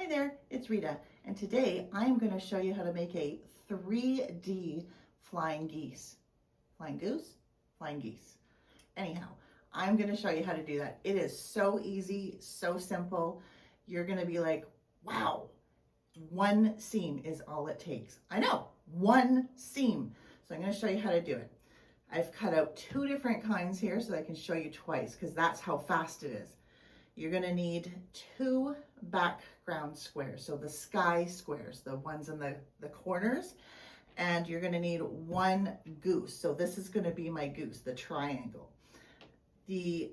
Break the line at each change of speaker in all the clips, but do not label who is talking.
Hi there, it's Rita, and today I'm going to show you how to make a 3D flying geese. Flying goose? Flying geese. Anyhow, I'm going to show you how to do that. It is so easy, so simple. You're going to be like, wow, one seam is all it takes. I know, one seam. So I'm going to show you how to do it. I've cut out two different kinds here so I can show you twice because that's how fast it is. You're going to need two background squares, so the sky squares, the ones in the corners, and you're going to need one goose. So this is going to be my goose, the triangle. The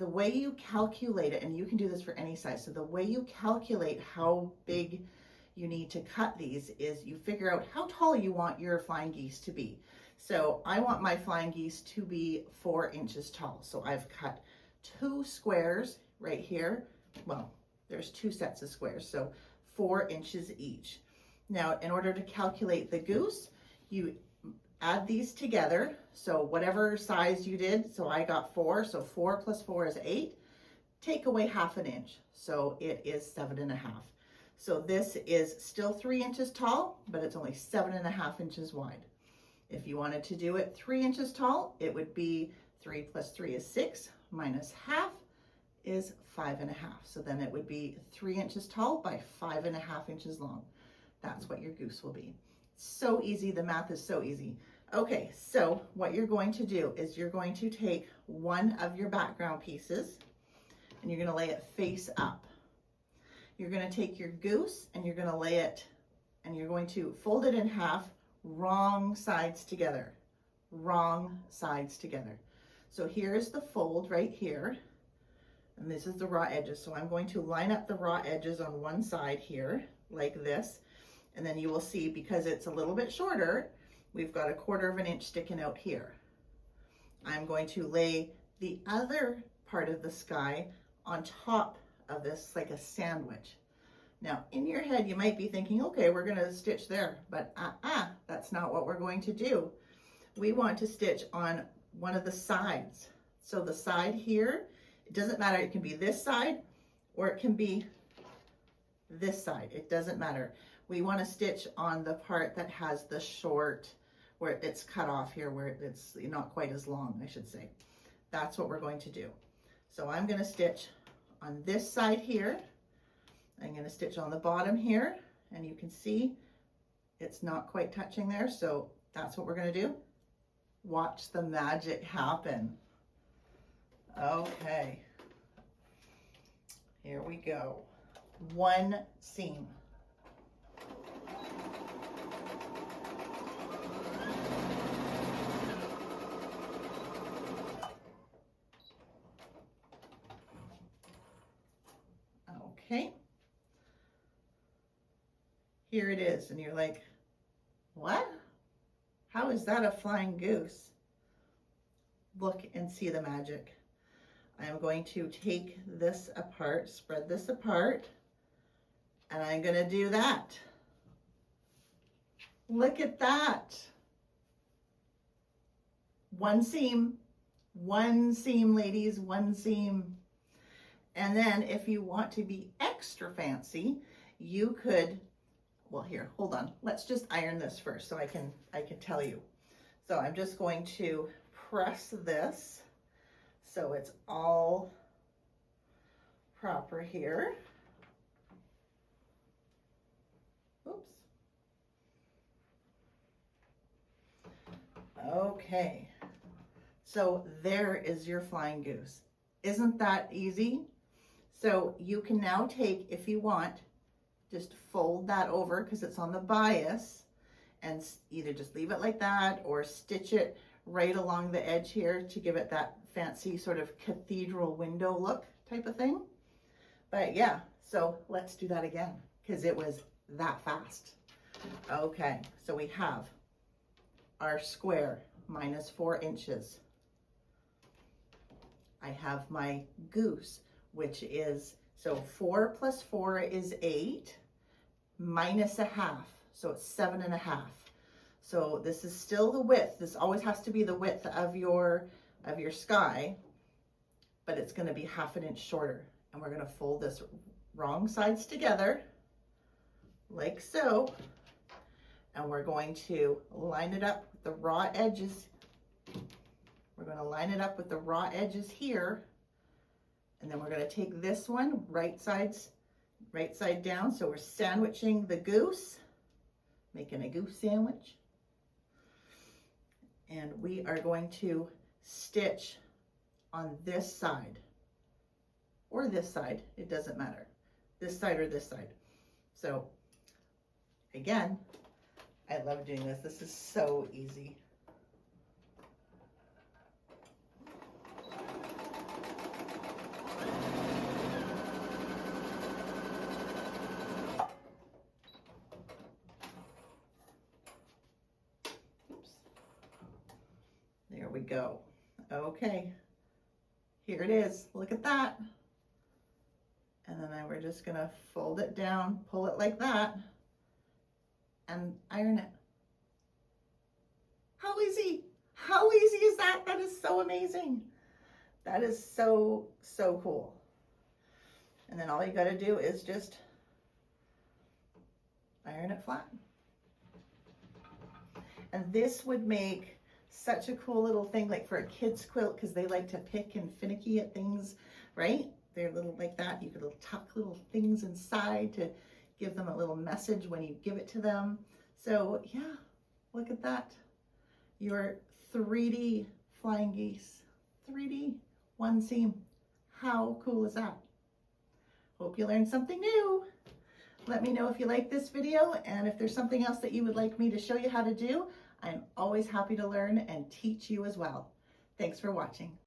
way you calculate it, and you can do this for any size, so the way you calculate how big you need to cut these is you figure out how tall you want your flying geese to be. So I want my flying geese to be 4 inches tall. So I've cut two squares right here. Well, there's two sets of squares, so 4 inches each. Now, in order to calculate the goose, you add these together. So whatever size you did, so I got 4, so 4 plus 4 is 8. Take away 1/2 inch, so it is 7.5. So this is still 3 inches tall, but it's only 7.5 inches wide. If you wanted to do it 3 inches tall, it would be 3 plus 3 is 6, minus half is 5.5. So then it would be 3 inches tall by 5.5 inches long. That's what your goose will be. So easy, the math is so easy. Okay, so what you're going to do is you're going to take one of your background pieces and you're gonna lay it face up. You're gonna take your goose and you're gonna lay it, and you're going to fold it in half, wrong sides together, wrong sides together. So here's the fold right here, and this is the raw edges. So I'm going to line up the raw edges on one side here, like this, and then you will see, because it's a little bit shorter, we've got 1/4 inch sticking out here. I'm going to lay the other part of the sky on top of this like a sandwich. Now, in your head, you might be thinking, okay, we're gonna stitch there, but that's not what we're going to do. We want to stitch on one of the sides. So the side here, it doesn't matter, it can be this side or it can be this side, it doesn't matter. We want to stitch on the part that has the short, where it's cut off here, where it's not quite as long, I should say. That's what we're going to do. So I'm going to stitch on this side here. I'm going to stitch on the bottom here, and you can see it's not quite touching there, so that's what we're going to do. Watch the magic happen. Okay, here we go. One seam. Okay, here it is, and you're like, what? How is that a flying goose? Look and see the magic. I am going to take this apart, spread this apart, and I'm going to do that. Look at that. One seam, ladies, one seam. And then if you want to be extra fancy, you could, well, here, hold on. Let's just iron this first so I can tell you. So I'm just going to press this so it's all proper here. Oops. Okay. So there is your flying goose. Isn't that easy? So you can now take, if you want, just fold that over because it's on the bias, and either just leave it like that or stitch it right along the edge here to give it that fancy sort of cathedral window look type of thing. But yeah, so let's do that again because it was that fast. Okay, so we have our square minus 4 inches. I have my goose, which is, so 4 plus 4 is 8, minus 1/2, so it's 7.5. So this is still the width. This always has to be the width of your sky, but it's going to be 1/2 inch shorter. And we're going to fold this wrong sides together like so. And we're going to line it up with the raw edges. We're going to line it up with the raw edges here. And then we're going to take this one right side down. So we're sandwiching the goose, making a goose sandwich. And we are going to stitch on this side or this side. It doesn't matter. This side or this side. So again, I love doing this. This is so easy. Oops. There we go. Okay. Here it is. Look at that. And then we're just going to fold it down, pull it like that, and iron it. How easy? How easy is that? That is so amazing. That is so, so cool. And then all you got to do is just iron it flat. And this would make such a cool little thing, like for a kid's quilt, because they like to pick and finicky at things, right? They're little like that. You could tuck little things inside to give them a little message when you give it to them. So yeah, look at that. Your 3D flying geese. 3D, one seam. How cool is that? Hope you learned something new. Let me know if you like this video, and if there's something else that you would like me to show you how to do. I'm always happy to learn and teach you as well. Thanks for watching.